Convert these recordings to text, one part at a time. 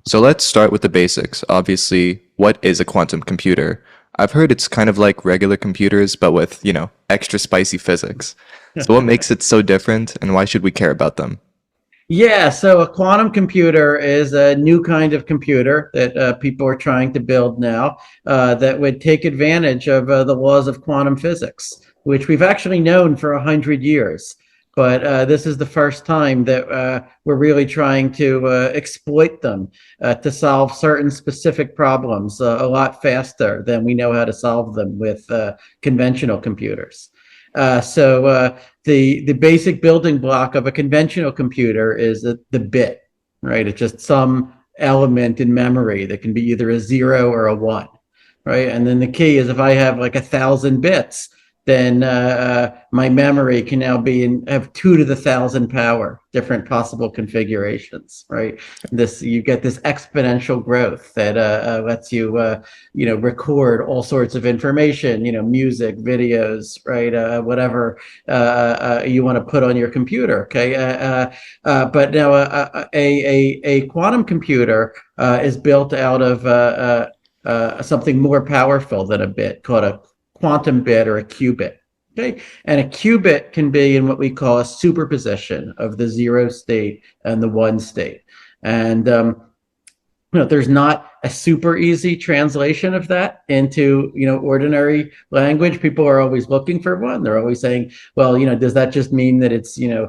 So let's start with the basics. Obviously, what is a quantum computer? I've heard it's kind of like regular computers, but with, extra spicy physics. So what makes it so different, and why should we care about them? Yeah, so a quantum computer is a new kind of computer that people are trying to build now that would take advantage of the laws of quantum physics, which we've actually known for 100 years. But this is the first time that we're really trying to exploit them to solve certain specific problems a lot faster than we know how to solve them with conventional computers. The basic building block of a conventional computer is the bit, right? It's just some element in memory that can be either a zero or a one, right? And then the key is if I have like 1,000 bits, then my memory can now have 2 to the 1,000 power, different possible configurations, right? You get this exponential growth that lets you record all sorts of information, music, videos, right, whatever you want to put on your computer. Okay, but now a quantum computer is built out of something more powerful than a bit called a quantum bit or a qubit. Okay. And a qubit can be in what we call a superposition of the zero state and the one state. And there's not a super easy translation of that into ordinary language. People are always looking for one. They're always saying, well, does that just mean that it's you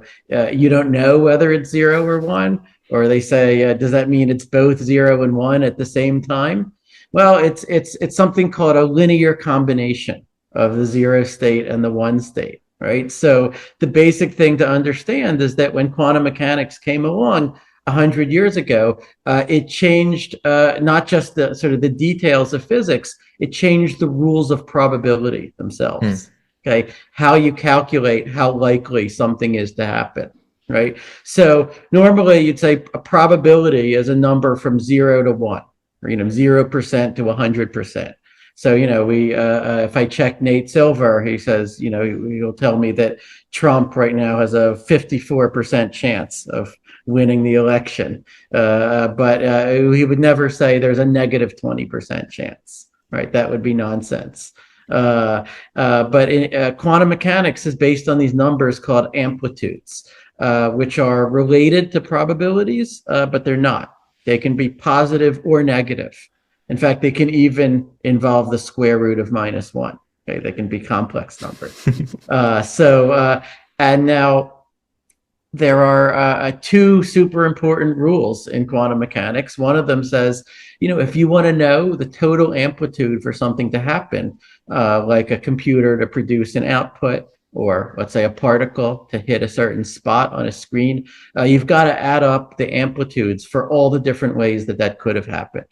don't know whether it's zero or one? Or they say, does that mean it's both zero and one at the same time? Well, it's something called a linear combination of the zero state and the one state, right? So the basic thing to understand is that when quantum mechanics came along 100 years ago, it changed not just the sort of the details of physics, it changed the rules of probability Hmm. themselves. Okay, how you calculate how likely something is to happen, right? So normally you'd say a probability is a number from 0 to 1, or 0% to 100%. So we if I check Nate Silver, he says he'll tell me that Trump right now has a 54% chance of winning the election, but he would never say there's a negative 20% chance. Right, that would be nonsense. But quantum mechanics is based on these numbers called amplitudes, which are related to probabilities, but they're not. They can be positive or negative. In fact, they can even involve the square root of -1. Okay, they can be complex numbers. And now there are two super important rules in quantum mechanics. One of them says, if you want to know the total amplitude for something to happen, like a computer to produce an output, or let's say a particle to hit a certain spot on a screen, you've got to add up the amplitudes for all the different ways that could have happened.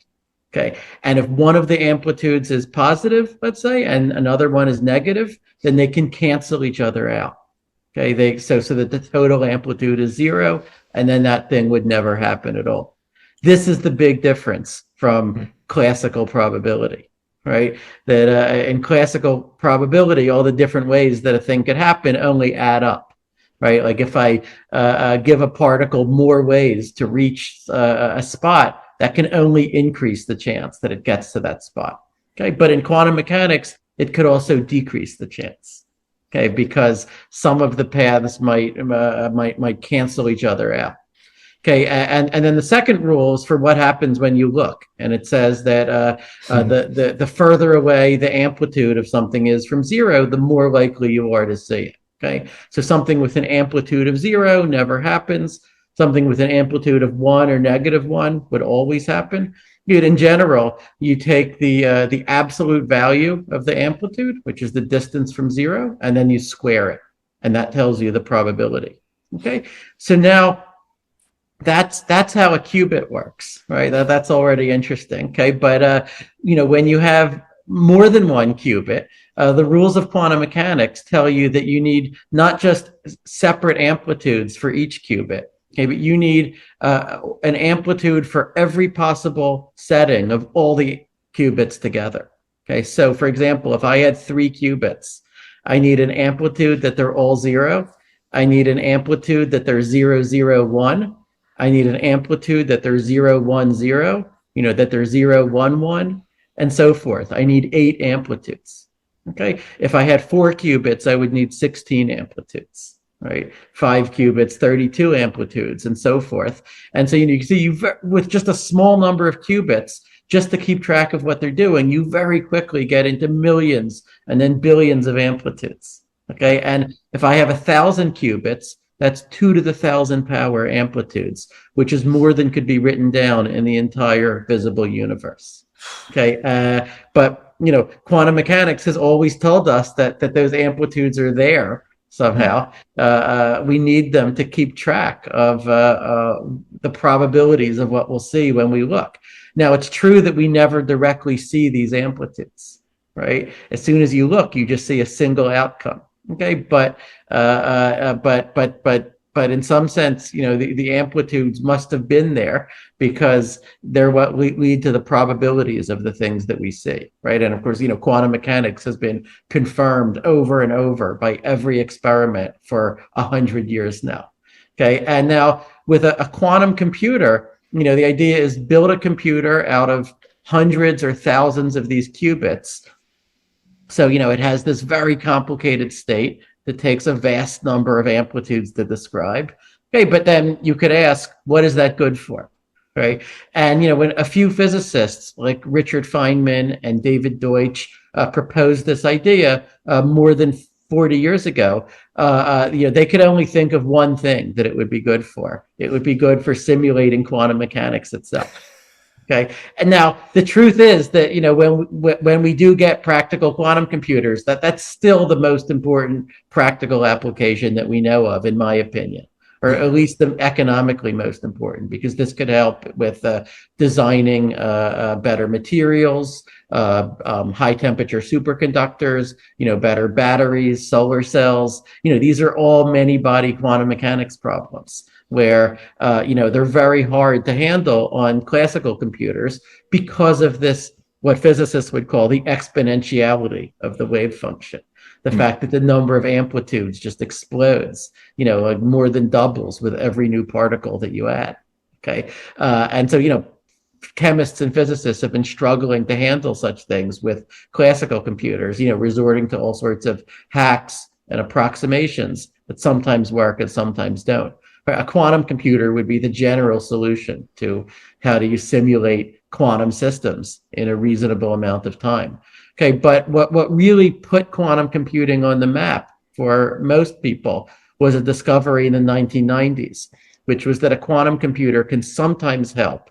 Okay. And if one of the amplitudes is positive, let's say, and another one is negative, then they can cancel each other out. Okay. So that the total amplitude is zero, and then that thing would never happen at all. This is the big difference from classical probability, right? That in classical probability, all the different ways that a thing could happen only add up, right? Like if I give a particle more ways to reach a spot, that can only increase the chance that it gets to that spot. Okay, but in quantum mechanics, it could also decrease the chance. Okay, because some of the paths might cancel each other out. Okay, and then the second rule is for what happens when you look, and it says that the further away the amplitude of something is from zero, the more likely you are to see it. Okay, so something with an amplitude of zero never happens. Something with an amplitude of 1 or -1 would always happen. In general, you take the absolute value of the amplitude, which is the distance from zero, and then you square it, and that tells you the probability. Okay, so now that's how a qubit works, right? That's already interesting. Okay, but when you have more than one qubit, the rules of quantum mechanics tell you that you need not just separate amplitudes for each qubit. Okay, but you need an amplitude for every possible setting of all the qubits together. Okay, so for example, if I had 3 qubits, I need an amplitude that they're all zero. I need an amplitude that they're 0, 0, 1. I need an amplitude that there's 0, 1, 0, that there's 0, 1, 1, and so forth. I need 8 amplitudes. Okay. If I had 4 qubits, I would need 16 amplitudes, right? 5 qubits, 32 amplitudes, and so forth. And so, you see, with just a small number of qubits, just to keep track of what they're doing, you very quickly get into millions and then billions of amplitudes. Okay. And if I have 1,000 qubits, that's 2 to the 1,000 power amplitudes, which is more than could be written down in the entire visible universe. Okay. But, quantum mechanics has always told us that those amplitudes are there somehow. We need them to keep track of the probabilities of what we'll see when we look. Now, it's true that we never directly see these amplitudes, right? As soon as you look, you just see a single outcome. Okay, but in some sense, the amplitudes must have been there because they're what lead to the probabilities of the things that we see, right? And of course, quantum mechanics has been confirmed over and over by every experiment for 100 years now. Okay, and now with a quantum computer, the idea is build a computer out of hundreds or thousands of these qubits. So, it has this very complicated state that takes a vast number of amplitudes to describe. Okay, but then you could ask, what is that good for? Right. And, when a few physicists like Richard Feynman and David Deutsch proposed this idea more than 40 years ago, they could only think of one thing that it would be good for. It would be good for simulating quantum mechanics itself. Okay. And now the truth is that, when we do get practical quantum computers, that's still the most important practical application that we know of, in my opinion, or at least the economically most important, because this could help with designing better materials, high temperature superconductors, better batteries, solar cells. These are all many body quantum mechanics problems where, they're very hard to handle on classical computers because of this, what physicists would call the exponentiality of the wave function. The fact that the number of amplitudes just explodes, like more than doubles with every new particle that you add. Okay. And so, chemists and physicists have been struggling to handle such things with classical computers, resorting to all sorts of hacks and approximations that sometimes work and sometimes don't. A quantum computer would be the general solution to how do you simulate quantum systems in a reasonable amount of time. Okay, but what really put quantum computing on the map for most people was a discovery in the 1990s, which was that a quantum computer can sometimes help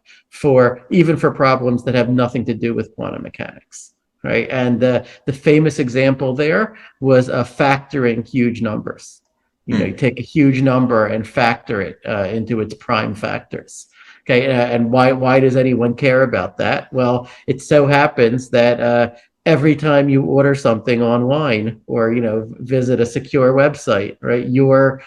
even for problems that have nothing to do with quantum mechanics, right? And the famous example there was factoring huge numbers. You take a huge number and factor it into its prime factors. Okay, and why does anyone care about that? Well, it so happens that every time you order something online or visit a secure website, right, your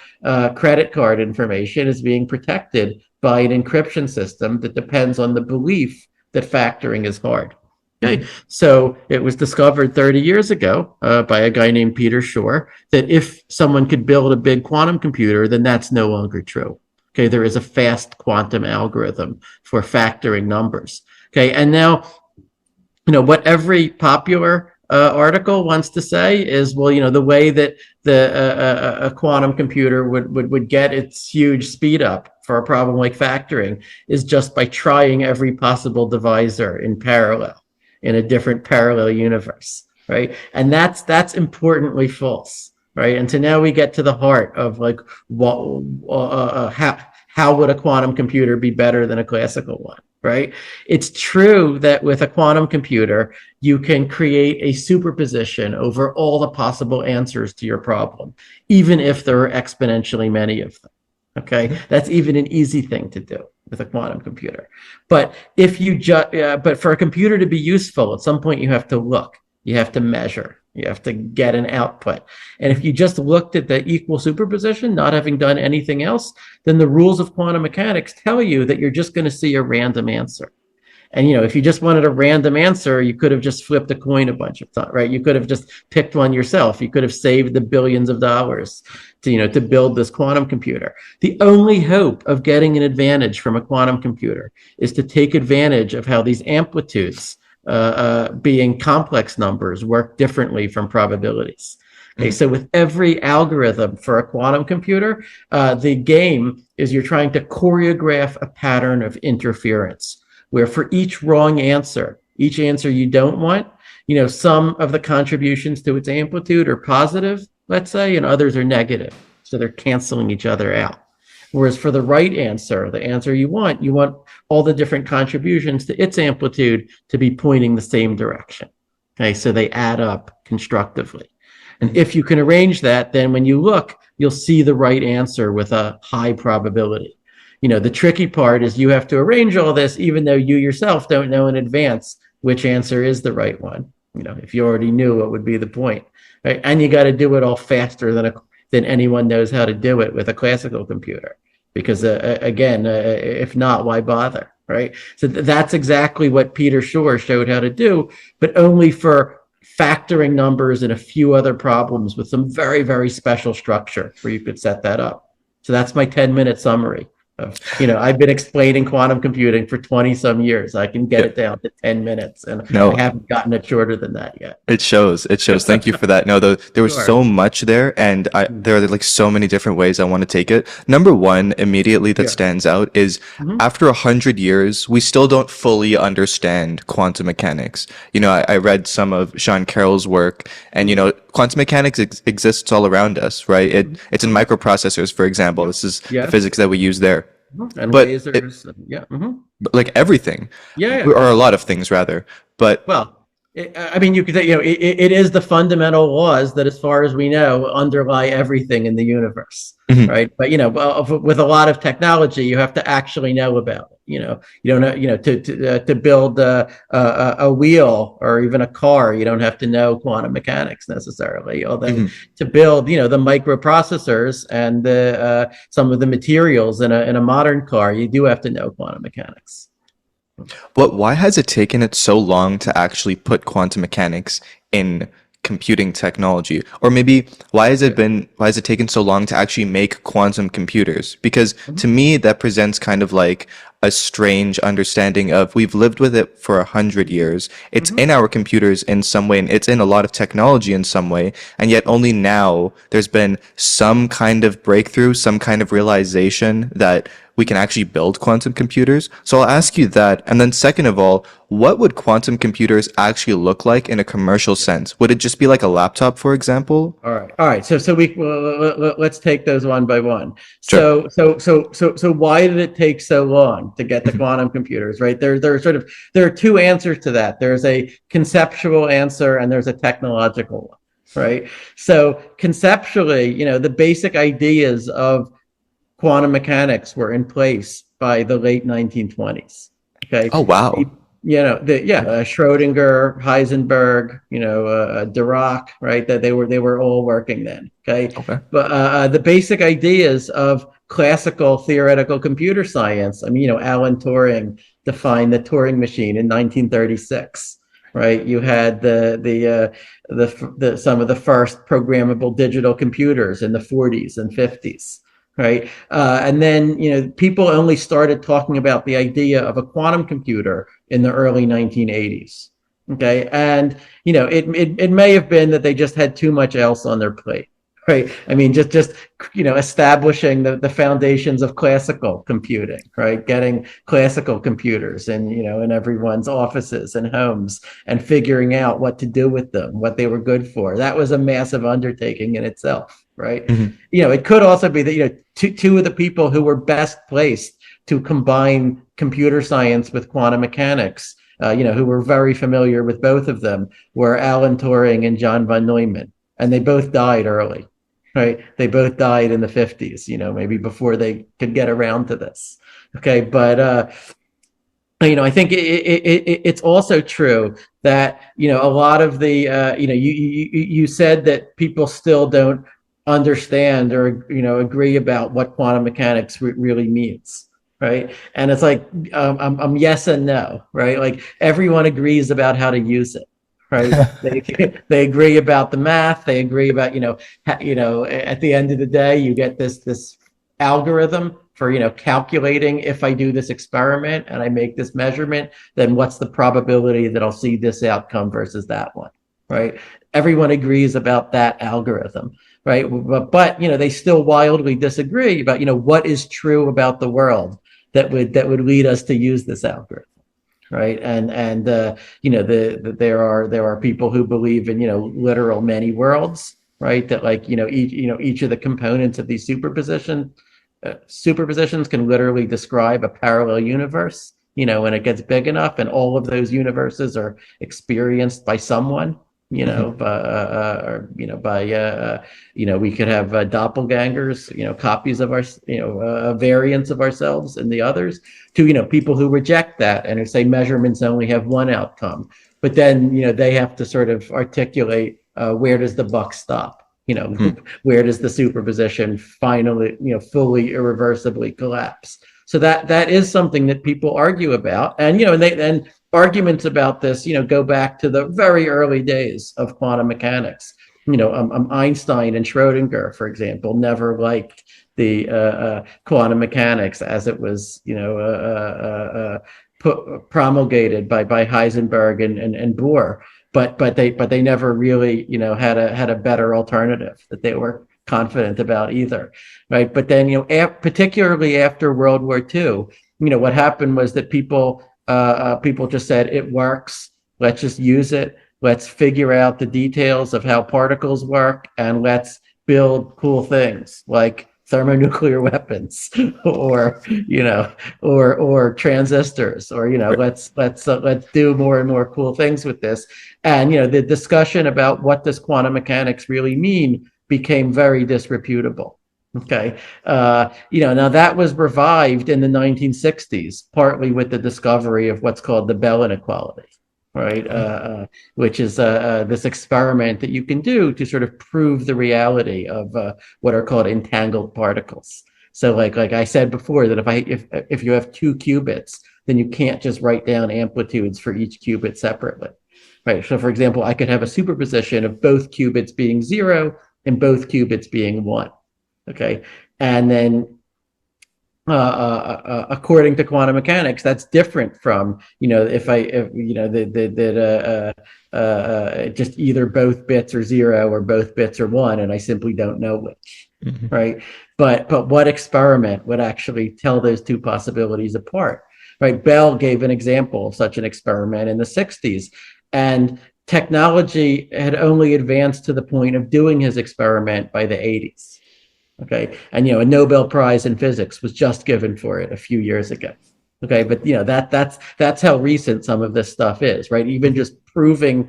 credit card information is being protected by an encryption system that depends on the belief that factoring is hard. Okay, so it was discovered 30 years ago by a guy named Peter Shor that if someone could build a big quantum computer, then that's no longer true. Okay, there is a fast quantum algorithm for factoring numbers. Okay, and now, what every popular article wants to say is, well, the way that a quantum computer would get its huge speed up for a problem like factoring is just by trying every possible divisor in parallel, in a different parallel universe, right? And that's importantly false, right? And so now we get to the heart of like, how would a quantum computer be better than a classical one, right? It's true that with a quantum computer, you can create a superposition over all the possible answers to your problem, even if there are exponentially many of them. Okay, that's even an easy thing to do with a quantum computer. But but for a computer to be useful, at some point you have to look, you have to measure, you have to get an output. And if you just looked at the equal superposition, not having done anything else, then the rules of quantum mechanics tell you that you're just going to see a random answer. And if you just wanted a random answer, you could have just flipped a coin a bunch of times, right? You could have just picked one yourself. You could have saved the billions of dollars to build this quantum computer. The only hope of getting an advantage from a quantum computer is to take advantage of how these amplitudes, being complex numbers, work differently from probabilities. Okay, so with every algorithm for a quantum computer, the game is you're trying to choreograph a pattern of interference, where for each wrong answer, each answer you don't want, some of the contributions to its amplitude are positive, let's say, and others are negative. So they're canceling each other out. Whereas for the right answer, the answer you want all the different contributions to its amplitude to be pointing the same direction. Okay, so they add up constructively. And if you can arrange that, then when you look, you'll see the right answer with a high probability. The tricky part is you have to arrange all this, even though you yourself don't know in advance which answer is the right one. If you already knew, what would be the point, right? And you got to do it all faster than anyone knows how to do it with a classical computer. Because again, if not, why bother, right? So that's exactly what Peter Shor showed how to do, but only for factoring numbers and a few other problems with some very, very special structure where you could set that up. So that's my 10-minute summary of, I've been explaining quantum computing for 20 some years. I can get it down to 10 minutes and No, I haven't gotten it shorter than that yet. it shows. It shows. Thank you for that. No, there was Sure. so much there, and there are like so many different ways I want to take it. Number one, immediately that Yeah. stands out is Mhm. after 100 years, we still don't fully understand quantum mechanics. I read some of Sean Carroll's work, and quantum mechanics exists all around us, right? It's in microprocessors, for example. This is the Yes. physics that we use there. And But lasers. Yeah. but like everything, Yeah. Yeah. or a lot of things rather. But Well, I mean, you could say, it is the fundamental laws that, as far as we know, underlie everything in the universe, Mhm. right? But, with a lot of technology, you have to actually know about it. You don't know, to build a wheel or even a car, you don't have to know quantum mechanics necessarily. Although Mhm. to build, the microprocessors and some of the materials in a modern car, you do have to know quantum mechanics. Why has it taken it so long to actually put quantum mechanics in computing technology? Or maybe why has it taken so long to actually make quantum computers? Because to me, that presents kind of like a strange understanding of we've lived with it for 100 years. It's Mhm. in our computers in some way, and it's in a lot of technology in some way, and yet only now there's been some kind of breakthrough, some kind of realization that we can actually build quantum computers. So I'll ask you that. And then second of all, what would quantum computers actually look like in a commercial sense? Would it just be like a laptop, for example? All right. So let's take those one by one. Sure. So why did it take so long to get the Mhm. quantum computers? Right there are two answers to that. There's a conceptual answer and there's a technological one. Right. So conceptually, the basic ideas of quantum mechanics were in place by the late 1920s. Okay. Oh, wow. Schrodinger, Heisenberg, Dirac, right? That they were all working then. Okay. Okay. But the basic ideas of classical theoretical computer science, I mean, Alan Turing defined the Turing machine in 1936. Right, you had the some of the first programmable digital computers in the 40s and 50s, right? And then, people only started talking about the idea of a quantum computer in the early 1980s. Okay, and it may have been that they just had too much else on their plate, right? I mean, just establishing the foundations of classical computing, right? Getting classical computers in everyone's offices and homes, and figuring out what to do with them, what they were good for. That was a massive undertaking in itself, right? Mhm. It could also be that two of the people who were best placed to combine computer science with quantum mechanics, who were very familiar with both of them, were Alan Turing and John von Neumann, and they both died early. Right, they both died in the 50s. Maybe before they could get around to this. Okay, but I think it's also true that a lot of the you said that people still don't understand or agree about what quantum mechanics really means. right? And it's like I'm yes and no, right? Like everyone agrees about how to use it, right? They agree about the math. They agree about at the end of the day, you get this algorithm for calculating if I do this experiment and I make this measurement, then what's the probability that I'll see this outcome versus that one, right? Everyone agrees about that algorithm, right? But they still wildly disagree about what is true about the world that would lead us to use this algorithm, right? And there are people who believe in literal many worlds, right? That like each of the components of these superpositions can literally describe a parallel universe. When it gets big enough, and all of those universes are experienced by someone, Mhm. we could have doppelgangers, copies of our, variants of ourselves and the others, to people who reject that and who say measurements only have one outcome, but then they have to sort of articulate where does the buck stop, Mm. where does the superposition finally fully irreversibly collapse. So that is something that people argue about, and arguments about this go back to the very early days of quantum mechanics. Einstein and Schrodinger, for example, never liked the quantum mechanics as it was promulgated by Heisenberg and Bohr, but they never really had a better alternative that they were confident about either, right? But then particularly after World War II, what happened was that people just said it works. Let's just use it. Let's figure out the details of how particles work, and let's build cool things like thermonuclear weapons, or or transistors, or Right. let's do more and more cool things with this. And the discussion about what does quantum mechanics really mean became very disreputable. Okay. Now that was revived in the 1960s, partly with the discovery of what's called the Bell inequality, right? Which is this experiment that you can do to sort of prove the reality of what are called entangled particles. So, like I said before, that if you have two qubits, then you can't just write down amplitudes for each qubit separately, right? So, for example, I could have a superposition of both qubits being 0 and both qubits being 1. Okay. And then according to quantum mechanics, that's different from if just either both bits are 0 or both bits are 1, and I simply don't know which, Mhm. right? But what experiment would actually tell those two possibilities apart, right? Bell gave an example of such an experiment in the 60s, and technology had only advanced to the point of doing his experiment by the 80s. Okay. And a Nobel Prize in physics was just given for it a few years ago. Okay. But that's how recent some of this stuff is, right? Even Mhm. just proving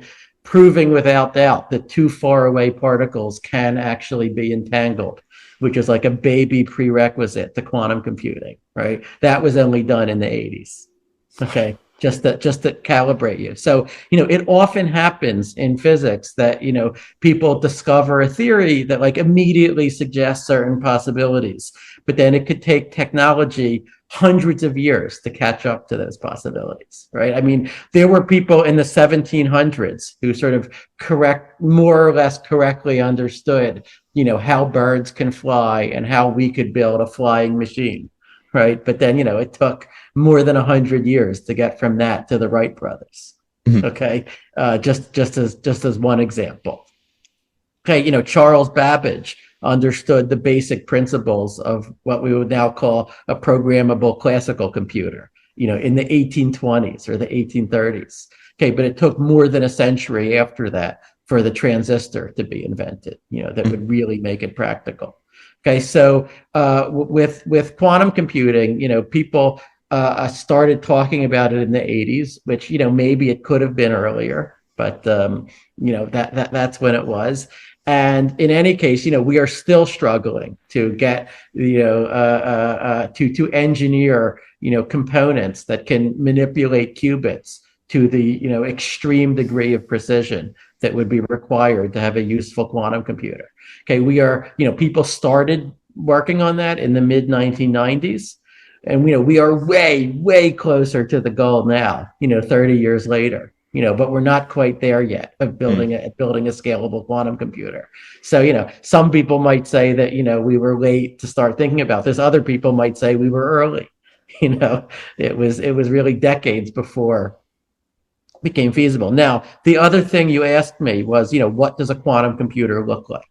without doubt that two far away particles can actually be entangled, which is like a baby prerequisite to quantum computing, right? That was only done in the 80s. Okay. Just to calibrate you. So, it often happens in physics that, people discover a theory that like immediately suggests certain possibilities, but then it could take technology hundreds of years to catch up to those possibilities, right? I mean, there were people in the 1700s who sort of more or less correctly understood, how birds can fly and how we could build a flying machine, right? But then, it took more than 100 years to get from that to the Wright brothers. Mhm. Okay, just as one example. Okay, Charles Babbage understood the basic principles of what we would now call a programmable classical computer, in the 1820s or the 1830s. Okay, but it took more than a century after that for the transistor to be invented, that Mhm. would really make it practical. Okay, so with quantum computing, people started talking about it in the 80s, which maybe it could have been earlier, but that's when it was. And in any case, we are still struggling to get to engineer components that can manipulate qubits to the extreme degree of precision that would be required to have a useful quantum computer. Okay, people started working on that in the mid 1990s, And we are way closer to the goal now, 30 years later. But we're not quite there yet of Mm. building a scalable quantum computer. So, some people might say that, we were late to start thinking about this. Other people might say we were early. You know, it was really decades before it became feasible. Now, the other thing you asked me was, what does a quantum computer look like?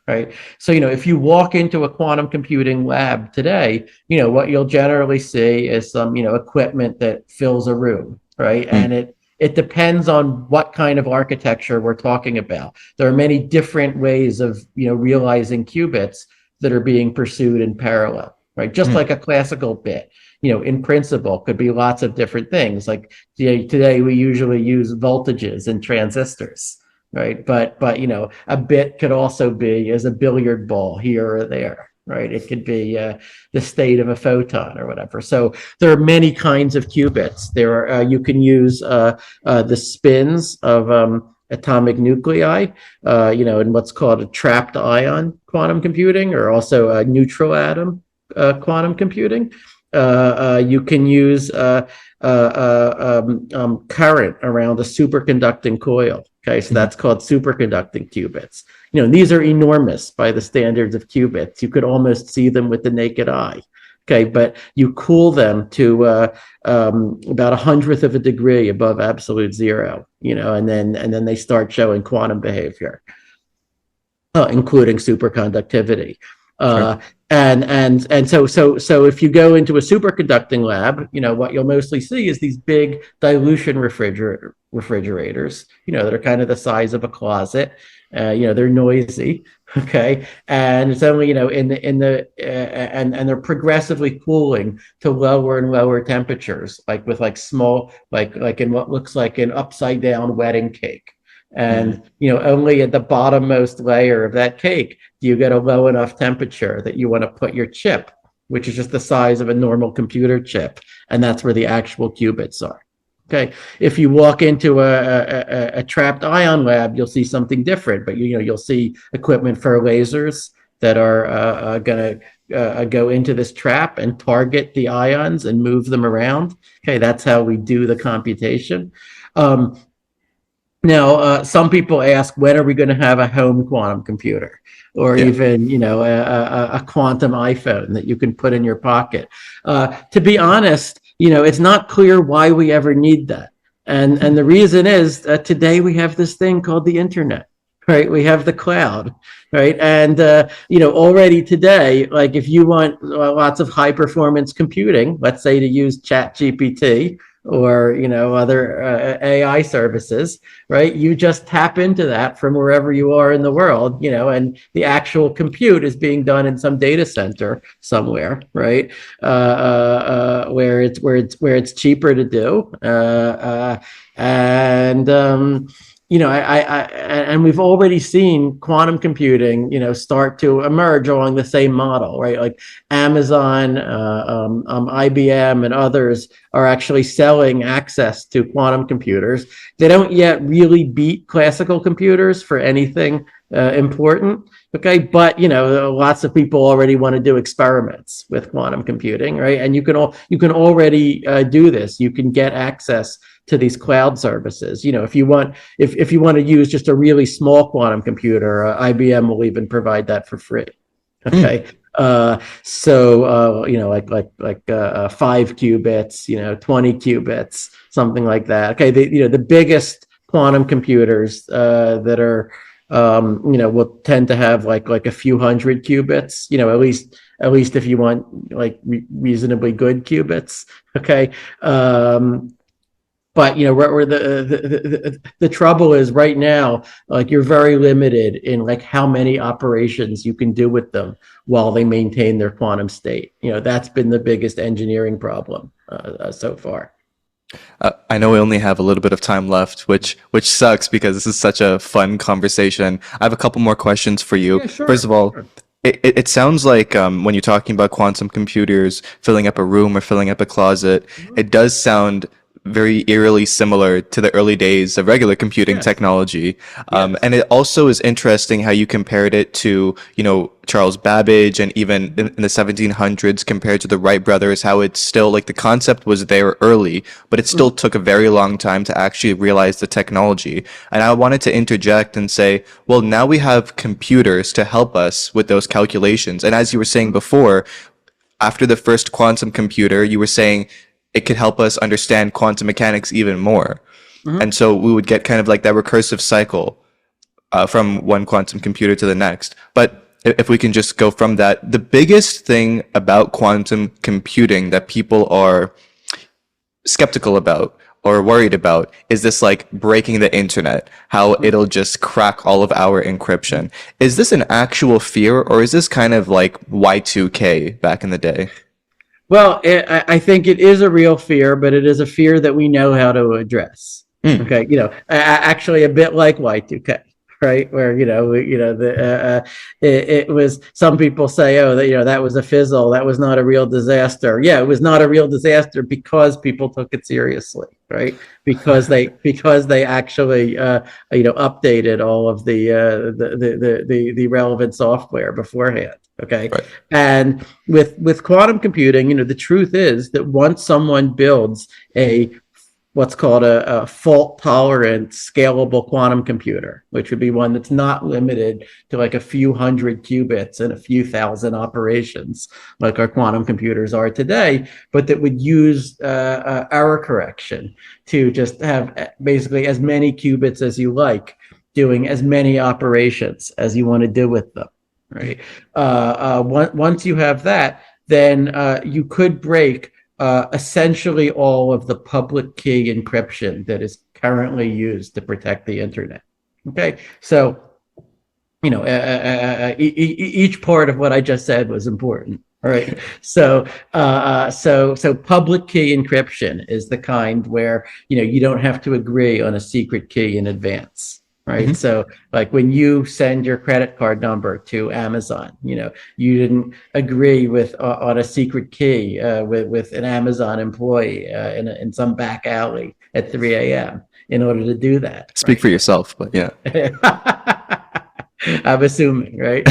Right. So, if you walk into a quantum computing lab today, what you'll generally see is some, equipment that fills a room, right? Mm. And it depends on what kind of architecture we're talking about. There are many different ways of, realizing qubits that are being pursued in parallel, right? Just Mm. like a classical bit, in principle, could be lots of different things. Like today, we usually use voltages and transistors, right? But a bit could also be as a billiard ball here or there, right? It could be the state of a photon or whatever. So there are many kinds of qubits. There are you can use the spins of atomic nuclei, in what's called a trapped ion quantum computing, or also a neutral atom quantum computing. You can use current around a superconducting coil. Okay, so Mm. that's called superconducting qubits. These are enormous by the standards of qubits. You could almost see them with the naked eye. Okay, but you cool them to about 100th of a degree above absolute zero. And then they start showing quantum behavior, including superconductivity. Sure. Uh, and so if you go into a superconducting lab, what you'll mostly see is these big dilution refrigerators, that are kind of the size of a closet. They're noisy, okay, and it's only and they're progressively cooling to lower and lower temperatures, like with like small, like in what looks like an upside down wedding cake. Mm. And only at the bottommost layer of that cake do you get a low enough temperature that you want to put your chip, which is just the size of a normal computer chip, and that's where the actual qubits are. Okay, if you walk into a trapped ion lab, you'll see something different, but you'll see equipment for lasers that are going to go into this trap and target the ions and move them around. Okay, that's how we do the computation. Um, Now, some people ask, when are we going to have a home quantum computer, or Yeah. even, a quantum iPhone that you can put in your pocket? To be honest, it's not clear why we ever need that. And the reason is that today we have this thing called the internet, right? We have the cloud, right? And, already today, like if you want lots of high performance computing, let's say to use Chat GPT, or other AI services, right? You just tap into that from wherever you are in the world, and the actual compute is being done in some data center somewhere, right? Where it's cheaper to do, and and we've already seen quantum computing, start to emerge along the same model, right? Like Amazon, IBM, and others are actually selling access to quantum computers. They don't yet really beat classical computers for anything important. Okay, but lots of people already want to do experiments with quantum computing, right? And you can already do this. You can get access to these cloud services. If you want to use just a really small quantum computer, IBM will even provide that for free. Mm. Okay. Like 5 qubits, 20 qubits, something like that. Okay. The biggest quantum computers that are, will tend to have like a few hundred qubits, at least if you want like reasonably good qubits. Okay. But where the trouble is right now, like you're very limited in like how many operations you can do with them while they maintain their quantum state. That's been the biggest engineering problem so far. I know we only have a little bit of time left, which sucks because this is such a fun conversation. I have a couple more questions for you. Yeah, First sure. of all, Sure. it sounds like when you're talking about quantum computers filling up a room or filling up a closet, it does sound very eerily similar to the early days of regular computing Yes. technology. Yes. And it also is interesting how you compared it to, Charles Babbage, and even in the 1700s compared to the Wright brothers, how it's still like the concept was there early, but it still took a very long time to actually realize the technology. And I wanted to interject and say, well, now we have computers to help us with those calculations. And as you were saying before, after the first quantum computer, you were saying it could help us understand quantum mechanics even more. Mhm. And so we would get kind of like that recursive cycle from one quantum computer to the next. But if we can just go from that, the biggest thing about quantum computing that people are skeptical about or worried about is this like breaking the internet, how it'll just crack all of our encryption. Is this an actual fear, or is this kind of like Y2K back in the day? Well, I think it is a real fear, but it is a fear that we know how to address. Mm, Okay, actually a bit like Y2K, right? Where it was. Some people say, oh, that that was a fizzle, that was not a real disaster. Yeah, it was not a real disaster because people took it seriously, right? Because they actually updated all of the relevant software beforehand. Okay, right. and with quantum computing, the truth is that once someone builds a what's called a fault tolerant scalable quantum computer, which would be one that's not limited to like a few hundred qubits and a few thousand operations like our quantum computers are today, but that would use error correction to just have basically as many qubits as you like, doing as many operations as you want to do with them, right? Once you have that, then you could break essentially all of the public key encryption that is currently used to protect the internet. Okay, so each part of what I just said was important. All right, so public key encryption is the kind where you don't have to agree on a secret key in advance. Right. Mhm. So like when you send your credit card number to Amazon, you didn't agree with on a secret key with an Amazon employee in some back alley at 3 a.m. in order to do that. Speak Right. for yourself, but yeah. I'm assuming, right?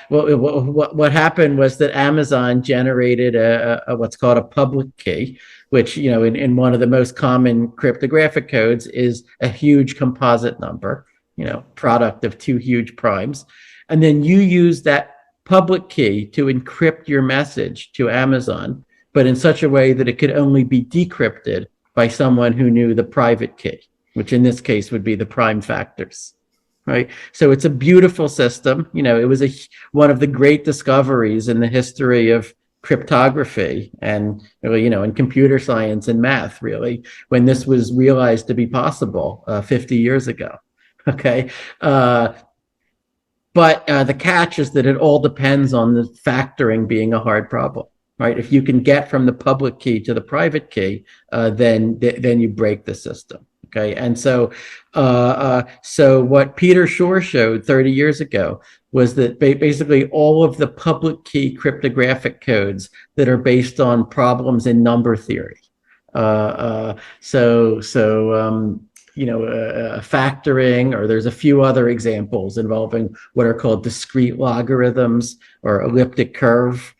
What happened was that Amazon generated a what's called a public key, which in one of the most common cryptographic codes is a huge composite number, product of two huge primes, and then you use that public key to encrypt your message to Amazon, but in such a way that it could only be decrypted by someone who knew the private key, which in this case would be the prime factors. Right. So it's a beautiful system. It was one of the great discoveries in the history of cryptography and in computer science and math, really, when this was realized to be possible 50 years ago. Okay. But the catch is that it all depends on the factoring being a hard problem. Right. If you can get from the public key to the private key, then you break the system. Okay, and so what Peter Shor showed 30 years ago was that basically all of the public key cryptographic codes that are based on problems in number theory. Factoring, or there's a few other examples involving what are called discrete logarithms or elliptic curve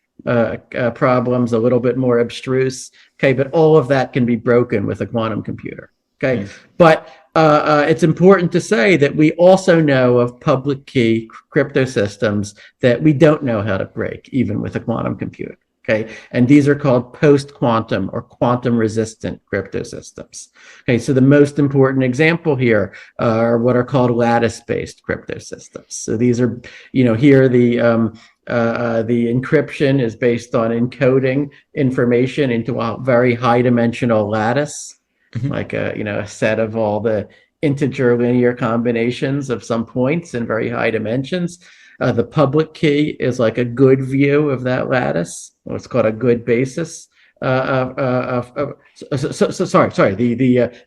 problems, a little bit more abstruse. Okay, but all of that can be broken with a quantum computer. Okay, but it's important to say that we also know of public key crypto systems that we don't know how to break, even with a quantum computer. Okay, and these are called post-quantum or quantum-resistant crypto systems. Okay, so the most important example here are what are called lattice-based crypto systems. So these are, here the encryption is based on encoding information into a very high-dimensional lattice, like a set of all the integer linear combinations of some points in very high dimensions. The public key is like a good view of that lattice. What's called a good basis. Sorry.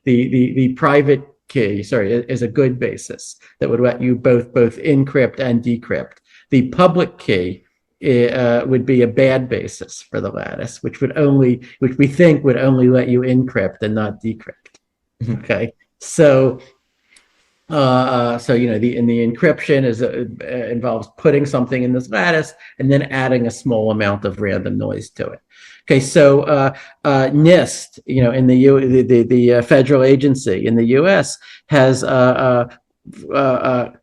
The private key, is a good basis that would let you both encrypt and decrypt. The public key would be a bad basis for the lattice, which we think would only let you encrypt and not decrypt. Okay, so the encryption involves putting something in this lattice and then adding a small amount of random noise to it. Okay, so NIST, in the federal agency in the U.S. has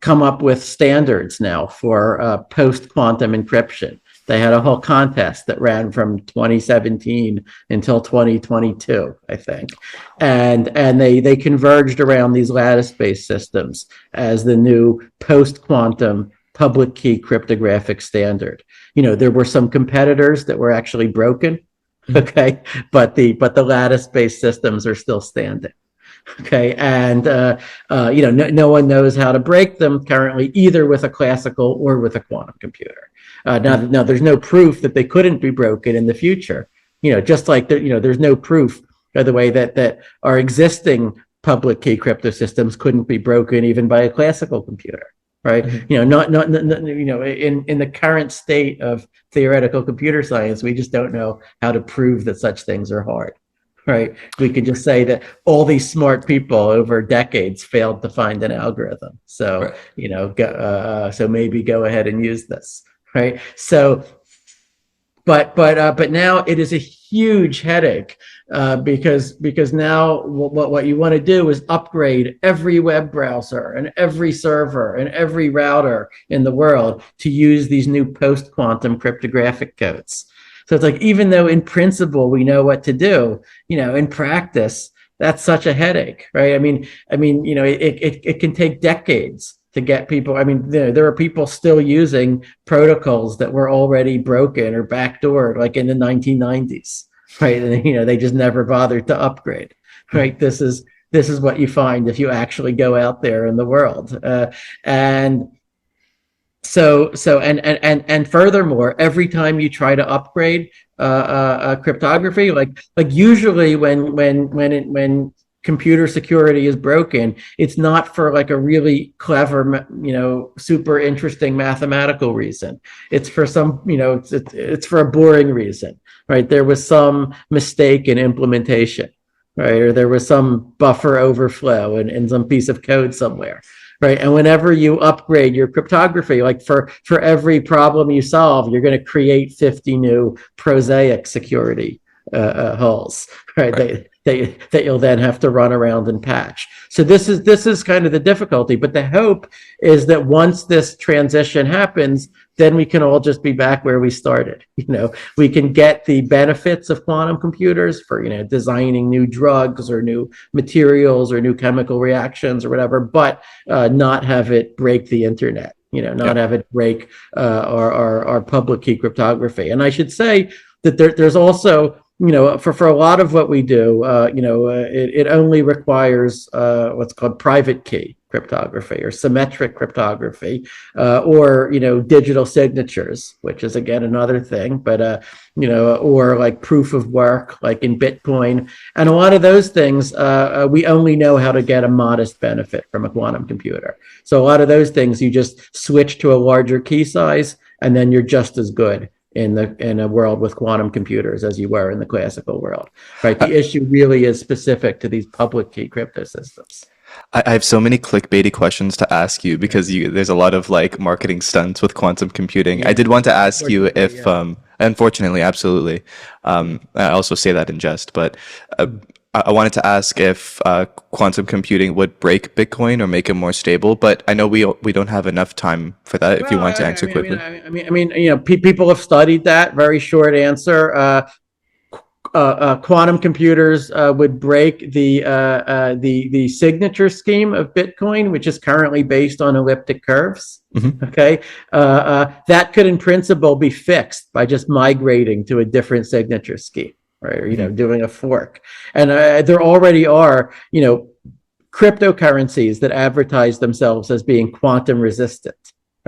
come up with standards now for post-quantum encryption. They had a whole contest that ran from 2017 until 2022, I think, and they converged around these lattice-based systems as the new post-quantum public key cryptographic standard. There were some competitors that were actually broken, okay, but the lattice-based systems are still standing. Okay, and no one knows how to break them currently, either with a classical or with a quantum computer. Now, there's no proof that they couldn't be broken in the future. Just like there's no proof, by the way, that our existing public key crypto systems couldn't be broken even by a classical computer, right? Not in the current state of theoretical computer science, we just don't know how to prove that such things are hard. Right. We could just say that all these smart people over decades failed to find an algorithm. So, so maybe go ahead and use this. Right. So, but now it is a huge headache because now what you want to do is upgrade every web browser and every server and every router in the world to use these new post-quantum cryptographic codes. So it's like, even though in principle we know what to do, in practice, that's such a headache, right? I mean, it can take decades to get people. I mean, there are people still using protocols that were already broken or backdoored, like in the 1990s, right? And they just never bothered to upgrade, right? This is what you find if you actually go out there in the world, and furthermore, every time you try to upgrade cryptography, like usually when computer security is broken, it's not for like a really clever, super interesting mathematical reason. It's for some, it's for a boring reason, right? There was some mistake in implementation, right? Or there was some buffer overflow in some piece of code somewhere. Right. And whenever you upgrade your cryptography, like for every problem you solve, you're going to create 50 new prosaic security holes, right? That you'll then have to run around and patch. So this is kind of the difficulty. But the hope is that once this transition happens, then we can all just be back where we started. We can get the benefits of quantum computers for, designing new drugs or new materials or new chemical reactions or whatever, but not have it break the internet, not have it break our public key cryptography. And I should say that there's also, for a lot of what we do, it only requires what's called private key cryptography or symmetric cryptography, or digital signatures, which is again another thing, but or like proof of work, like in Bitcoin, and a lot of those things we only know how to get a modest benefit from a quantum computer. So a lot of those things you just switch to a larger key size, and then you're just as good in a world with quantum computers as you were in the classical world, right? The issue really is specific to these public key crypto systems. I have so many clickbaity questions to ask you because there's a lot of like marketing stunts with quantum computing. Yeah. I did want to ask you if, unfortunately, absolutely. I also say that in jest, but I wanted to ask if quantum computing would break Bitcoin or make it more stable. But I know we don't have enough time for that. If you want to answer quickly, people have studied that. Very short answer. Quantum computers would break the signature scheme of Bitcoin, which is currently based on elliptic curves. Mm-hmm. Okay, that could, in principle, be fixed by just migrating to a different signature scheme, right? Or doing a fork. And there already are cryptocurrencies that advertise themselves as being quantum resistant.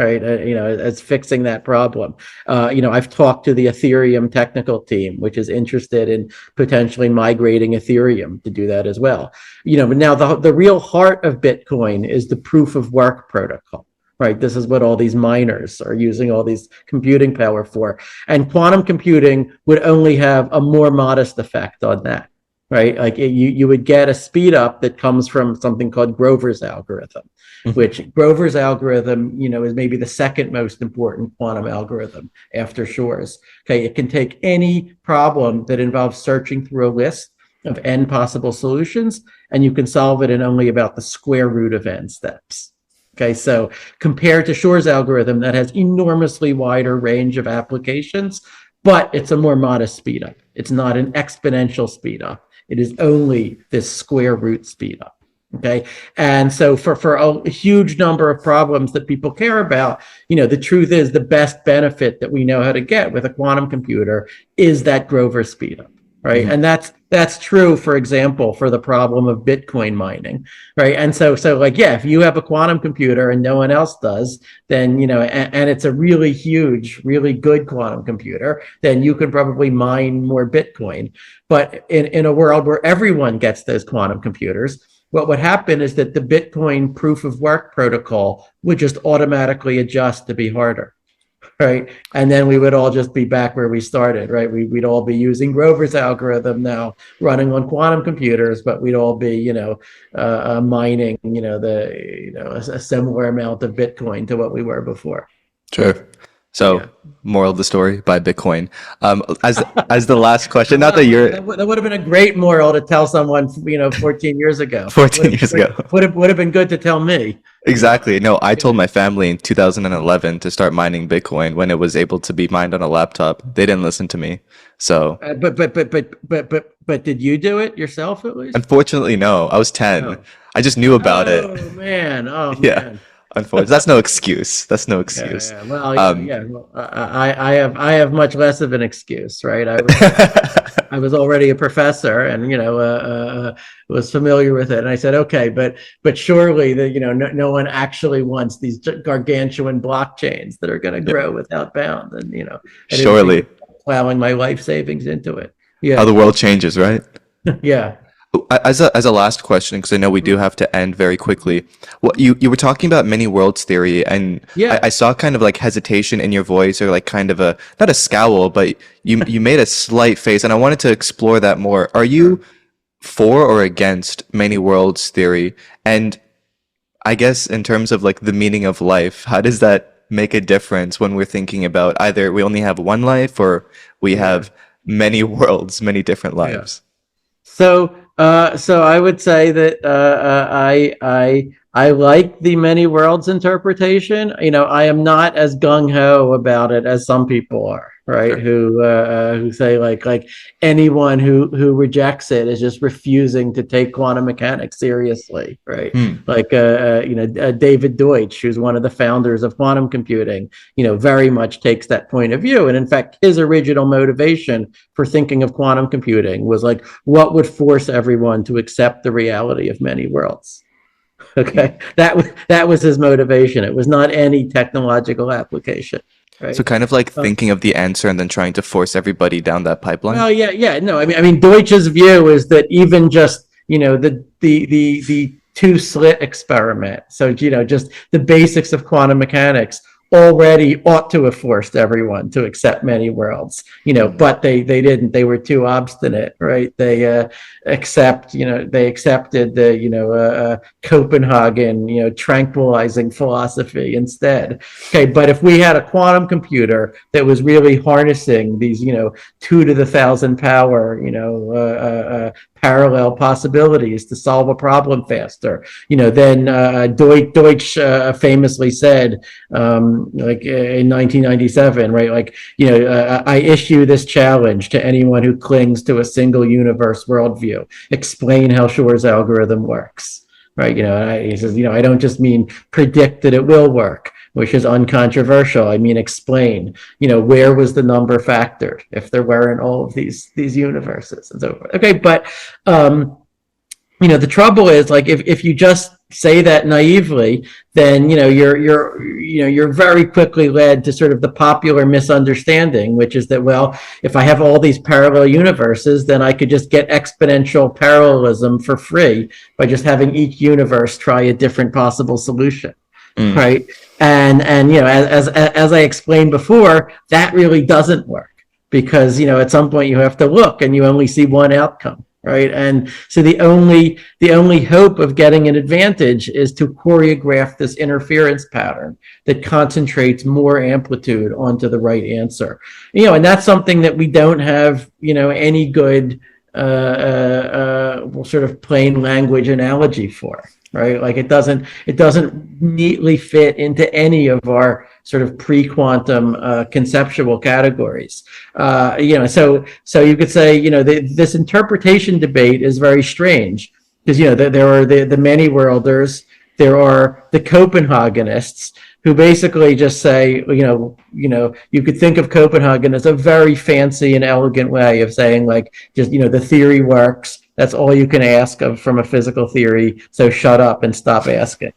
Right, as fixing that problem. I've talked to the Ethereum technical team, which is interested in potentially migrating Ethereum to do that as well. But now the real heart of Bitcoin is the proof of work protocol, right? This is what all these miners are using all these computing power for. And quantum computing would only have a more modest effect on that, right? Like you would get a speed up that comes from something called Grover's algorithm, which Grover's algorithm, is maybe the second most important quantum algorithm after Shor's. Okay, it can take any problem that involves searching through a list of n possible solutions, and you can solve it in only about the square root of n steps. Okay, so compared to Shor's algorithm that has enormously wider range of applications, but it's a more modest speedup. It's not an exponential speedup. It is only this square root speedup. Okay, and so for a huge number of problems that people care about, the truth is the best benefit that we know how to get with a quantum computer is that Grover speedup. Right. Mm-hmm. And that's true, for example, for the problem of Bitcoin mining. Right. And so like, yeah, if you have a quantum computer and no one else does, then, and it's a really huge, really good quantum computer, then you can probably mine more Bitcoin. But in a world where everyone gets those quantum computers, what would happen is that the Bitcoin proof of work protocol would just automatically adjust to be harder. Right. And then we would all just be back where we started. Right. We'd all be using Grover's algorithm now running on quantum computers, but we'd all be, mining, a similar amount of Bitcoin to what we were before. Sure. So, moral of the story, buy Bitcoin. As the last question, not that you're... That would have been a great moral to tell someone, 14 years ago. 14 years ago. Would have been good to tell me. Exactly. No, I told my family in 2011 to start mining Bitcoin when it was able to be mined on a laptop. They didn't listen to me. So... But did you do it yourself at least? Unfortunately, no. I was 10. Oh. I just knew about it. Oh, man. Yeah. Man. Unfortunately, that's no excuse. That's no excuse. Yeah. Well, Well, I have much less of an excuse, right? I was already a professor, and was familiar with it. And I said, okay, but surely no one actually wants these gargantuan blockchains that are going to grow without bound, and surely plowing my life savings into it. Yeah, how the world changes, right? Yeah. As a last question, because I know we do have to end very quickly. What you were talking about many worlds theory, and I saw kind of like hesitation in your voice, or like kind of not a scowl, but you made a slight face, and I wanted to explore that more. Are you for or against many worlds theory? And I guess in terms of like the meaning of life, how does that make a difference when we're thinking about either we only have one life or we have many worlds, many different lives? So I would say that I like the many worlds interpretation. I am not as gung ho about it as some people are, right? Sure. Who say like anyone who rejects it is just refusing to take quantum mechanics seriously, right? Like David Deutsch, who's one of the founders of quantum computing, very much takes that point of view. And in fact, his original motivation for thinking of quantum computing was like, what would force everyone to accept the reality of many worlds? Okay, that was his motivation. It was not any technological application. Right? So kind of like thinking of the answer and then trying to force everybody down that pipeline. Well, yeah. No, I mean, Deutsch's view is that even just the two slit experiment. So just the basics of quantum mechanics already ought to have forced everyone to accept many worlds, but they didn't. They were too obstinate, right? They accepted the Copenhagen, tranquilizing philosophy instead. Okay, but if we had a quantum computer that was really harnessing these, 2 to the 1,000 power, parallel possibilities to solve a problem faster, then Deutsch famously said, like in 1997, right? Like, I issue this challenge to anyone who clings to a single universe worldview. Explain how Shor's algorithm works, right? He says, I don't just mean predict that it will work, which is uncontroversial. I mean, explain, where was the number factored if there weren't all of these universes and so forth. Okay, but the trouble is, like, if you just say that naively, then you're very quickly led to sort of the popular misunderstanding, which is that, well, if I have all these parallel universes, then I could just get exponential parallelism for free by just having each universe try a different possible solution. Mm. right? And as I explained before, that really doesn't work because at some point you have to look and you only see one outcome, right? And so the only hope of getting an advantage is to choreograph this interference pattern that concentrates more amplitude onto the right answer. And that's something that we don't have any good sort of plain language analogy for, right? Like it doesn't neatly fit into any of our sort of pre-quantum conceptual categories. So you could say this interpretation debate is very strange because there are the many worlders, there are the Copenhagenists who basically just say, you could think of Copenhagen as a very fancy and elegant way of saying like, just, the theory works. That's all you can ask of from a physical theory. So shut up and stop asking.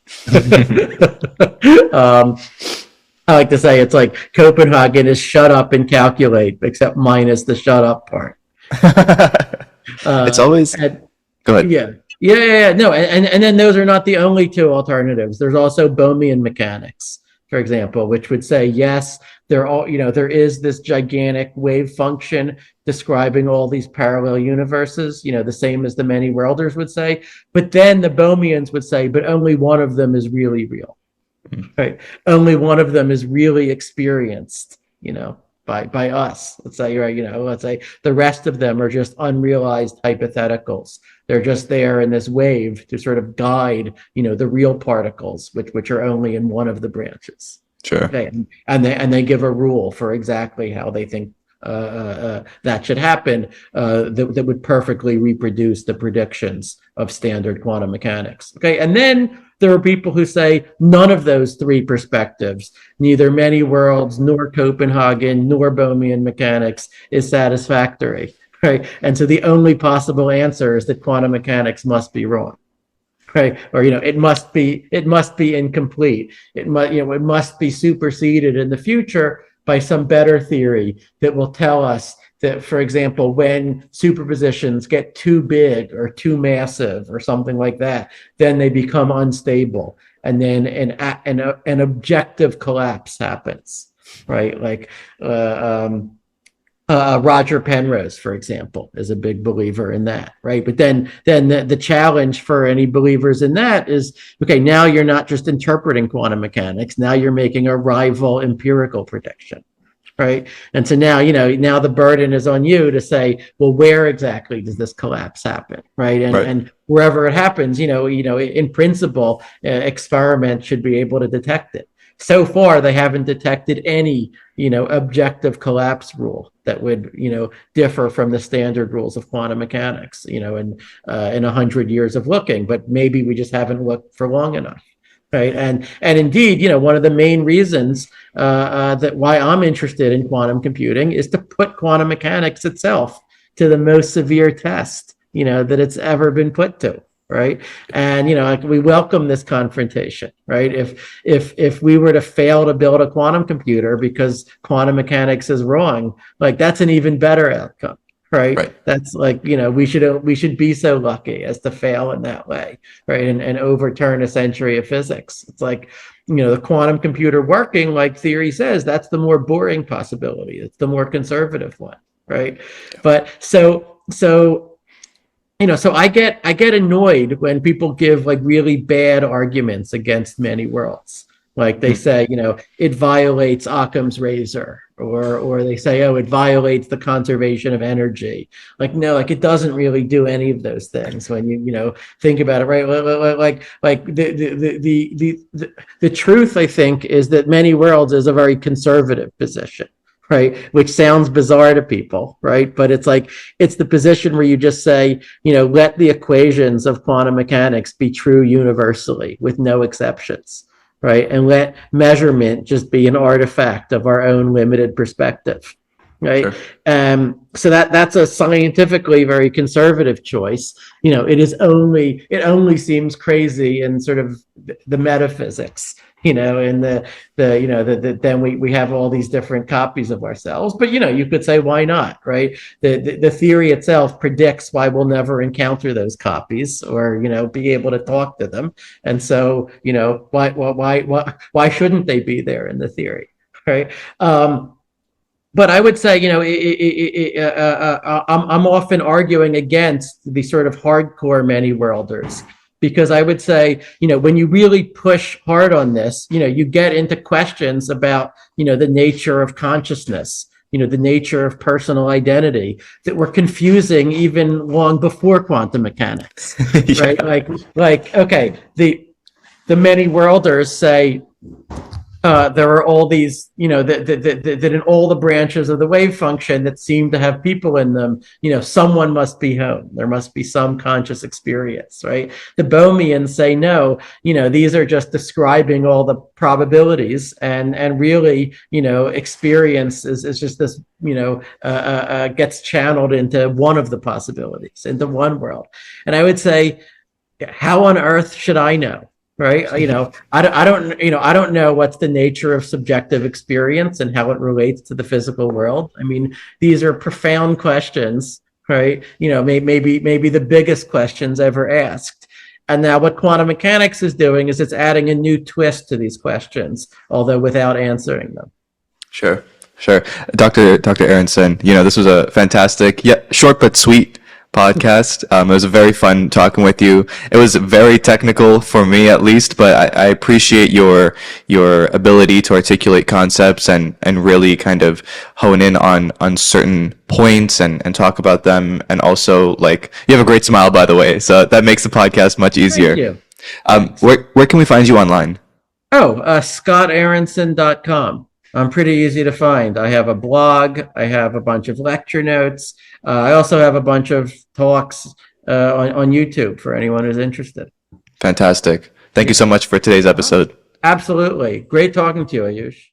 I like to say it's like Copenhagen is shut up and calculate, except minus the shut up part. It's always And, go ahead. yeah. No, and then those are not the only two alternatives. There's also Bohmian mechanics, for example, which would say yes, there is this gigantic wave function describing all these parallel universes, the same as the many worlders would say. But then the Bohmians would say, but only one of them is really real, right? Only one of them is really experienced, by us. Let's say, right, let's say the rest of them are just unrealized hypotheticals. They're just there in this wave to sort of guide, the real particles, which are only in one of the branches. Sure. Okay, and they give a rule for exactly how they think that should happen that would perfectly reproduce the predictions of standard quantum mechanics. Okay, and then there are people who say none of those three perspectives, neither many worlds, nor Copenhagen, nor Bohmian mechanics, is satisfactory. Right, and so the only possible answer is that quantum mechanics must be wrong. Right, or it must be incomplete. It must be superseded in the future by some better theory that will tell us that, for example, when superpositions get too big or too massive or something like that, then they become unstable, and then an objective collapse happens, right? Like Roger Penrose, for example, is a big believer in that, right? But then the challenge for any believers in that is, okay, now you're not just interpreting quantum mechanics, now you're making a rival empirical prediction, right? And so now the burden is on you to say, well, where exactly does this collapse happen, right? And wherever it happens, in principle, experiments should be able to detect it. So far, they haven't detected any, objective collapse rule that would, differ from the standard rules of quantum mechanics, in 100 years of looking. But maybe we just haven't looked for long enough, right? And indeed, one of the main reasons that why I'm interested in quantum computing is to put quantum mechanics itself to the most severe test, that it's ever been put to. Right. And, we welcome this confrontation, right? If we were to fail to build a quantum computer because quantum mechanics is wrong, like that's an even better outcome, right? That's like, we should be so lucky as to fail in that way, right? And overturn a century of physics. It's like, the quantum computer working, like theory says, that's the more boring possibility. It's the more conservative one, right? But so I get annoyed when people give like really bad arguments against many worlds. Like they say, it violates Occam's razor, or they say, oh, it violates the conservation of energy. Like, no, like it doesn't really do any of those things when you think about it, right? Like the truth, I think, is that many worlds is a very conservative position. Right, which sounds bizarre to people, right? But it's like, it's the position where you just say, let the equations of quantum mechanics be true universally with no exceptions, right? And let measurement just be an artifact of our own limited perspective, right? Sure. So that's a scientifically very conservative choice. It only seems crazy in sort of the metaphysics, and then we have all these different copies of ourselves. But you could say, why not, right? The theory itself predicts why we'll never encounter those copies, or be able to talk to them. And so why shouldn't they be there in the theory, right? But I would say, I'm often arguing against the sort of hardcore many worlders, because I would say, when you really push hard on this, you get into questions about, the nature of consciousness, the nature of personal identity, that were confusing even long before quantum mechanics, Yeah. right? Okay, the many worlders say, there are all these, that in all the branches of the wave function that seem to have people in them, someone must be home. There must be some conscious experience, right? The Bohmians say, no, these are just describing all the probabilities, and really, experience is just this, gets channeled into one of the possibilities, into one world. And I would say, how on earth should I know? Right? I don't know what's the nature of subjective experience and how it relates to the physical world. I mean, these are profound questions, right? Maybe the biggest questions ever asked. And now what quantum mechanics is doing is it's adding a new twist to these questions, although without answering them. Sure. Sure. Dr. Aaronson, this was a fantastic, yet short but sweet podcast. It was very fun talking with you. It was very technical for me, at least, but I appreciate your ability to articulate concepts and really kind of hone in on certain points and talk about them. And also, like, you have a great smile, by the way, so that makes the podcast much easier. Thank you. Where can we find you online? ScottAaronson.com. I'm pretty easy to find. I have a blog. I have a bunch of lecture notes. I also have a bunch of talks on YouTube for anyone who's interested. Fantastic. Thank you so much for today's episode. Absolutely. Great talking to you, Ayush.